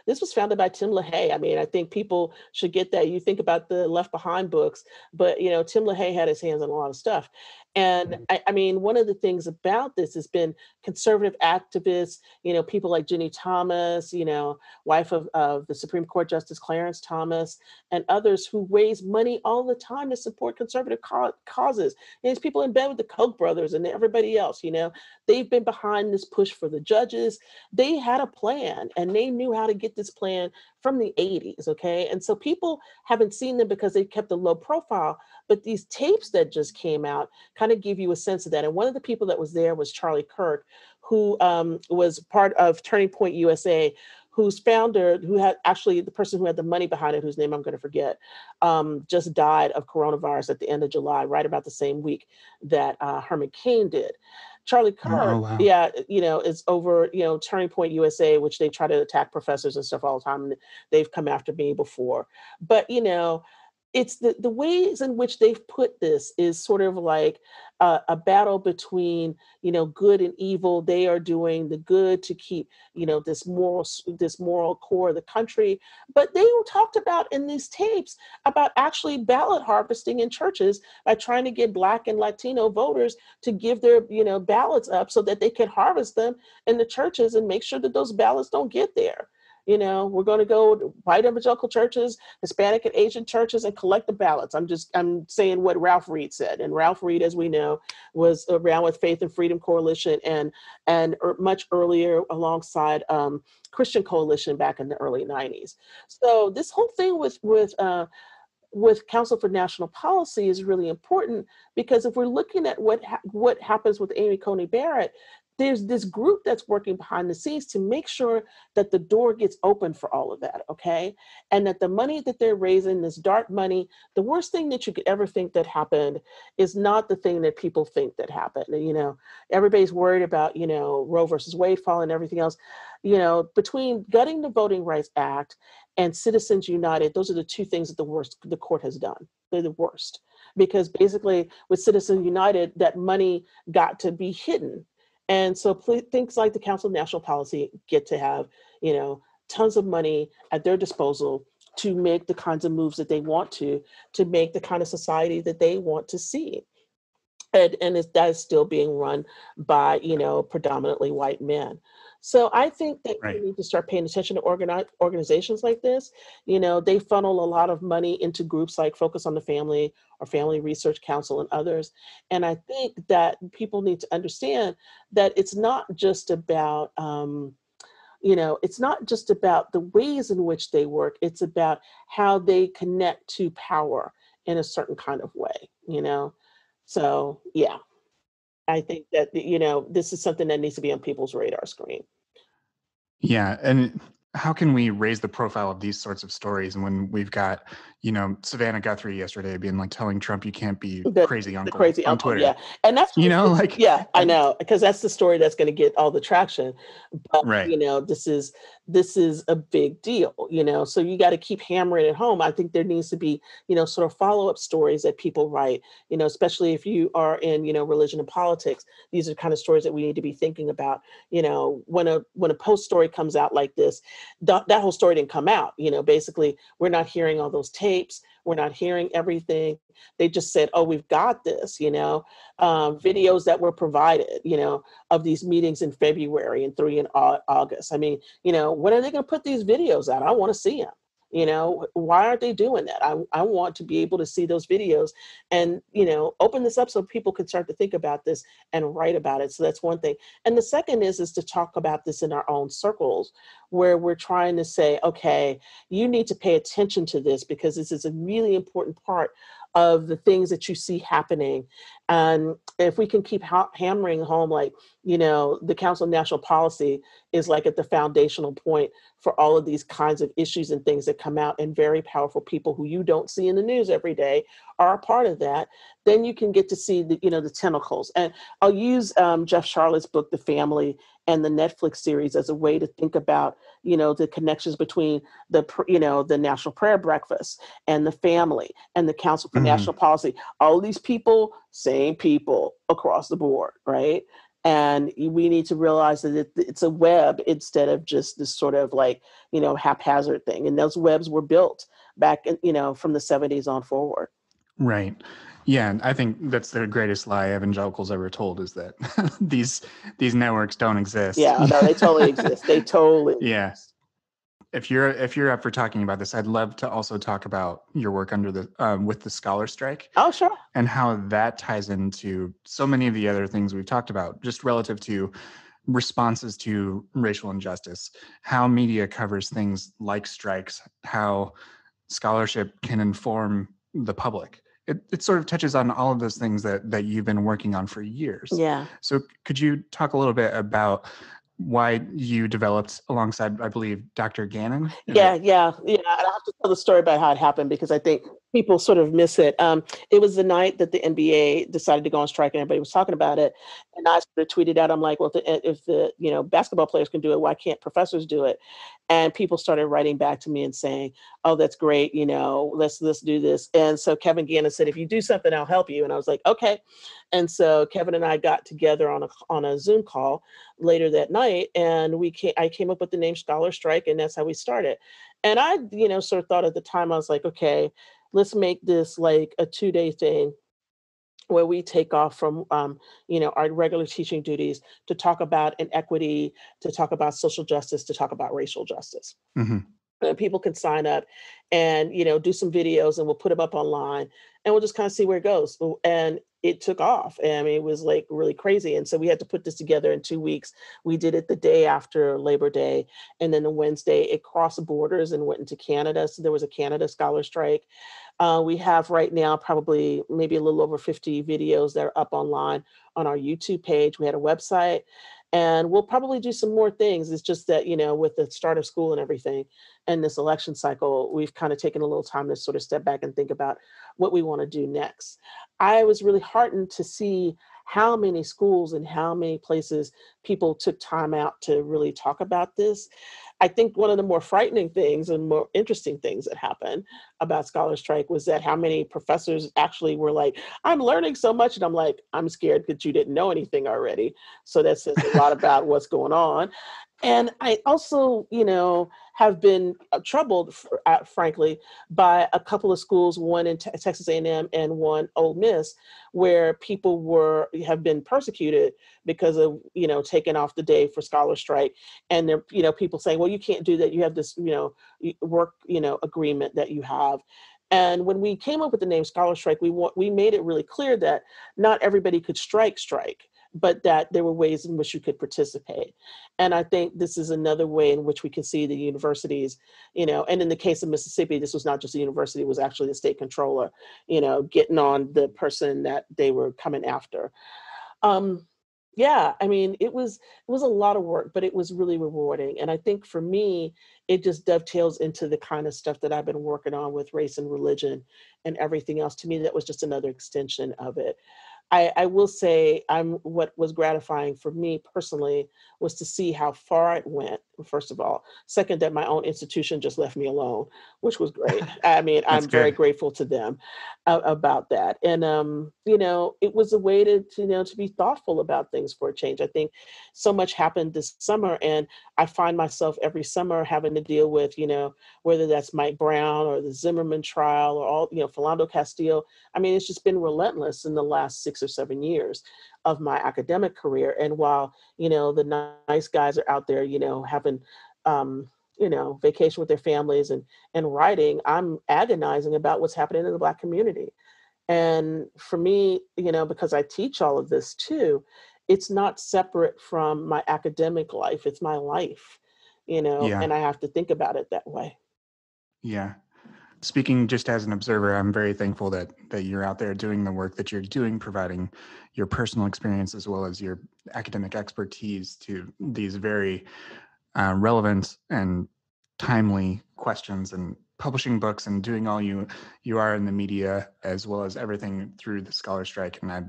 [SPEAKER 2] this was founded by Tim LaHaye. I mean, I think people should get that. You think about the Left Behind books, but, Tim LaHaye had his hands on a lot of stuff. And I mean, one of the things about this has been conservative activists, people like Ginny Thomas, wife of the Supreme Court Justice Clarence Thomas, and others who raise money all the time to support conservative causes. And there's people in bed with the Koch brothers and everybody else, they've been behind this push for the judges. They had a plan and they knew how to get this plan from the 80s. Okay. And so people haven't seen them because they kept a low profile. But these tapes that just came out kind of give you a sense of that. And one of the people that was there was Charlie Kirk, who was part of Turning Point USA, whose founder, who had actually the person who had the money behind it, whose name I'm going to forget, just died of coronavirus at the end of July, right about the same week that Herman Cain did. Charlie
[SPEAKER 1] Oh,
[SPEAKER 2] Kirk,
[SPEAKER 1] wow.
[SPEAKER 2] yeah, is over, Turning Point USA, which they try to attack professors and stuff all the time. And they've come after me before. But, it's the ways in which they've put this is sort of like a battle between, good and evil. They are doing the good to keep, this moral core of the country. But they were talked about in these tapes about actually ballot harvesting in churches by trying to get Black and Latino voters to give their, ballots up so that they can harvest them in the churches and make sure that those ballots don't get there. We're going to go to white evangelical churches, Hispanic and Asian churches, and collect the ballots. I'm saying what Ralph Reed said. And Ralph Reed, as we know, was around with Faith and Freedom Coalition and much earlier alongside Christian Coalition back in the early 90s. So this whole thing with Council for National Policy is really important, because if we're looking at what happens with Amy Coney Barrett, there's this group that's working behind the scenes to make sure that the door gets open for all of that, okay? And that the money that they're raising, this dark money, the worst thing that you could ever think that happened is not the thing that people think that happened. Everybody's worried about, Roe versus Wade falling and everything else. Between gutting the Voting Rights Act and Citizens United, those are the two things that the court has done. They're the worst. Because basically with Citizens United, that money got to be hidden. And so things like the Council of National Policy get to have, tons of money at their disposal to make the kinds of moves that they want to make the kind of society that they want to see. And that is still being run by, predominantly white men. So I think that we
[SPEAKER 1] Right.
[SPEAKER 2] need to start paying attention to organizations like this. They funnel a lot of money into groups like Focus on the Family or Family Research Council and others. And I think that people need to understand that it's not just about, it's not just about the ways in which they work. It's about how they connect to power in a certain kind of way. So, yeah, I think that, this is something that needs to be on people's radar screen.
[SPEAKER 1] Yeah. And how can we raise the profile of these sorts of stories? And when we've got, Savannah Guthrie yesterday being like telling Trump you can't be
[SPEAKER 2] The
[SPEAKER 1] crazy
[SPEAKER 2] the
[SPEAKER 1] uncle
[SPEAKER 2] crazy
[SPEAKER 1] on
[SPEAKER 2] uncle,
[SPEAKER 1] Twitter,
[SPEAKER 2] yeah, and that's
[SPEAKER 1] like,
[SPEAKER 2] yeah, I
[SPEAKER 1] and
[SPEAKER 2] know, because that's the story that's gonna get all the traction, but,
[SPEAKER 1] right.
[SPEAKER 2] this is a big deal, so you gotta keep hammering it home. I think there needs to be, sort of follow-up stories that people write, especially if you are in, religion and politics. These are the kind of stories that we need to be thinking about, when a post story comes out like this, that whole story didn't come out, basically, we're not hearing all those tapes, we're not hearing everything. They just said, oh, we've got this, videos that were provided, of these meetings in February and 3 in August. I mean, when are they going to put these videos out? I want to see them. Why aren't they doing that? I want to be able to see those videos and, open this up so people can start to think about this and write about it. So that's one thing. And the second is to talk about this in our own circles where we're trying to say, okay, you need to pay attention to this because this is a really important part of the things that you see happening. And if we can keep hammering home, like, the Council of National Policy is like at the foundational point for all of these kinds of issues and things that come out, and very powerful people who you don't see in the news every day are a part of that, then you can get to see the tentacles. And I'll use Jeff Charlotte's book, The Family, and the Netflix series as a way to think about, the connections between the National Prayer Breakfast and the family and the Council for
[SPEAKER 1] Mhm.
[SPEAKER 2] National Policy. All these people, same people across the board, right? And we need to realize that it's a web instead of just this sort of like, haphazard thing. And those webs were built back, from the 70s on forward.
[SPEAKER 1] Right. Yeah, and I think that's the greatest lie evangelicals ever told, is that these networks don't exist.
[SPEAKER 2] Yeah, no, they totally exist. They totally
[SPEAKER 1] Yeah.
[SPEAKER 2] exist.
[SPEAKER 1] If you're up for talking about this, I'd love to also talk about your work under the with the scholar strike
[SPEAKER 2] Oh, sure.
[SPEAKER 1] and how that ties into so many of the other things we've talked about, just relative to responses to racial injustice, how media covers things like strikes, how scholarship can inform the public. It sort of touches on all of those things that you've been working on for years.
[SPEAKER 2] Yeah.
[SPEAKER 1] So could you talk a little bit about why you developed alongside, I believe, Dr. Gannon? Is
[SPEAKER 2] Yeah,
[SPEAKER 1] it?
[SPEAKER 2] yeah, yeah. I have to tell the story about how it happened because I think people sort of miss it. It was the night that the NBA decided to go on strike, and everybody was talking about it. And I sort of tweeted out, I'm like, "Well, if the basketball players can do it, why can't professors do it?" And people started writing back to me and saying, "Oh, that's great. Let's do this." And so Kevin Gannon said, "If you do something, I'll help you." And I was like, "Okay." And so Kevin and I got together on a Zoom call later that night, and I came up with the name Scholar Strike, and that's how we started. And I, sort of thought at the time, I was like, okay, let's make this like a 2-day thing where we take off from, our regular teaching duties to talk about inequity, to talk about social justice, to talk about racial justice.
[SPEAKER 1] Mhm.
[SPEAKER 2] And people can sign up and do some videos, and we'll put them up online, and we'll just kind of see where it goes. And it took off. I mean, it was like really crazy. And so we had to put this together in 2 weeks. We did it the day after Labor Day, and then the Wednesday it crossed borders and went into Canada. So there was a Canada scholar strike. We have right now probably maybe a little over 50 videos that are up online on our YouTube page. We had a website, and we'll probably do some more things. It's just that, with the start of school and everything and this election cycle, we've kind of taken a little time to sort of step back and think about what we want to do next. I was really heartened to see how many schools and how many places people took time out to really talk about this. I think one of the more frightening things and more interesting things that happened about Scholar Strike was that how many professors actually were like, "I'm learning so much." And I'm like, "I'm scared that you didn't know anything already." So that says a lot about what's going on. And I also, have been troubled, frankly, by a couple of schools, one in Texas A&M and one Ole Miss, where people have been persecuted because of taking off the day for scholar strike, and there people saying, "Well, you can't do that. You have this work agreement that you have." And when we came up with the name Scholar Strike, we made it really clear that not everybody could strike, but that there were ways in which you could participate. And I think this is another way in which we can see the universities, and in the case of Mississippi, this was not just the university, it was actually the state controller, getting on the person that they were coming after. Um, yeah, I mean, it was a lot of work, but it was really rewarding. And I think for me, it just dovetails into the kind of stuff that I've been working on with race and religion and everything else. To me, that was just another extension of it. I will say what was gratifying for me personally was to see how far it went, first of all. Second, that my own institution just left me alone, which was great. I mean,
[SPEAKER 1] That's
[SPEAKER 2] I'm very
[SPEAKER 1] good.
[SPEAKER 2] grateful to them about that. And it was a way to be thoughtful about things for a change. I think so much happened this summer, and I find myself every summer having to deal with, whether that's Mike Brown or the Zimmerman trial or all, Philando Castile. I mean, it's just been relentless in the last 6 or 7 years of my academic career. And while, the nice guys are out there, having, vacation with their families and writing, I'm agonizing about what's happening in the Black community. And for me, because I teach all of this too, it's not separate from my academic life. It's my life,
[SPEAKER 1] Yeah.
[SPEAKER 2] and I have to think about it that way.
[SPEAKER 1] Yeah. Speaking just as an observer, I'm very thankful that you're out there doing the work that you're doing, providing your personal experience as well as your academic expertise to these very relevant and timely questions, and publishing books and doing all you are in the media as well as everything through the scholar strike. And I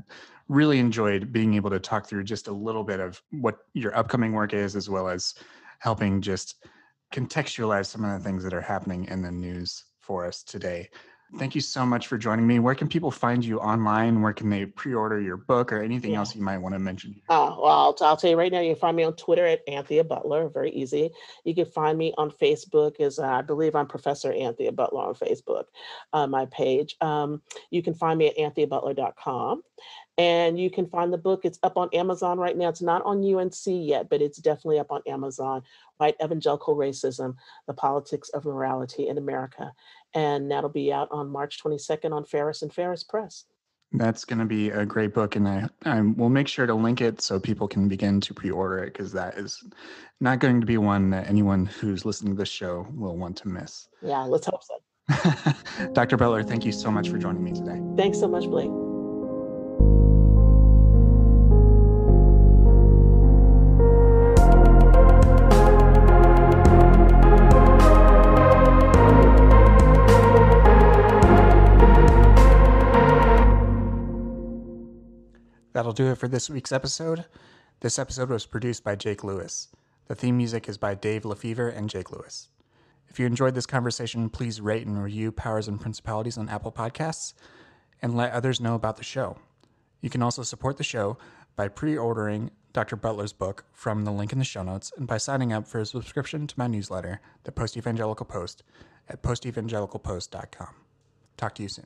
[SPEAKER 1] really enjoyed being able to talk through just a little bit of what your upcoming work is, as well as helping just contextualize some of the things that are happening in the news for us today. Thank you so much for joining me. Where can people find you online? Where can they pre-order your book or anything
[SPEAKER 2] Yeah.
[SPEAKER 1] else you might want to mention here?
[SPEAKER 2] Well, I'll tell you right now, you can find me on Twitter at Anthea Butler, very easy. You can find me on Facebook as I believe I'm Professor Anthea Butler on Facebook, my page. You can find me at antheabutler.com. And you can find the book. It's up on Amazon right now. It's not on UNC yet, but it's definitely up on Amazon. White Evangelical Racism, The Politics of Morality in America. And that'll be out on March 22nd on Ferris and Ferris Press.
[SPEAKER 1] That's going to be a great book, and I will make sure to link it so people can begin to pre-order it, because that is not going to be one that anyone who's listening to this show will want to miss.
[SPEAKER 2] Yeah, let's hope so.
[SPEAKER 1] Dr. Butler, thank you so much for joining me today.
[SPEAKER 2] Thanks so much, Blake.
[SPEAKER 1] That'll do it for this week's episode. This episode was produced by Jake Lewis. The theme music is by Dave Lefevre and Jake Lewis. If you enjoyed this conversation, please rate and review Powers and Principalities on Apple Podcasts and let others know about the show. You can also support the show by pre-ordering Dr. Butler's book from the link in the show notes and by signing up for a subscription to my newsletter, The Post-Evangelical Post, at postevangelicalpost.com. Talk to you soon.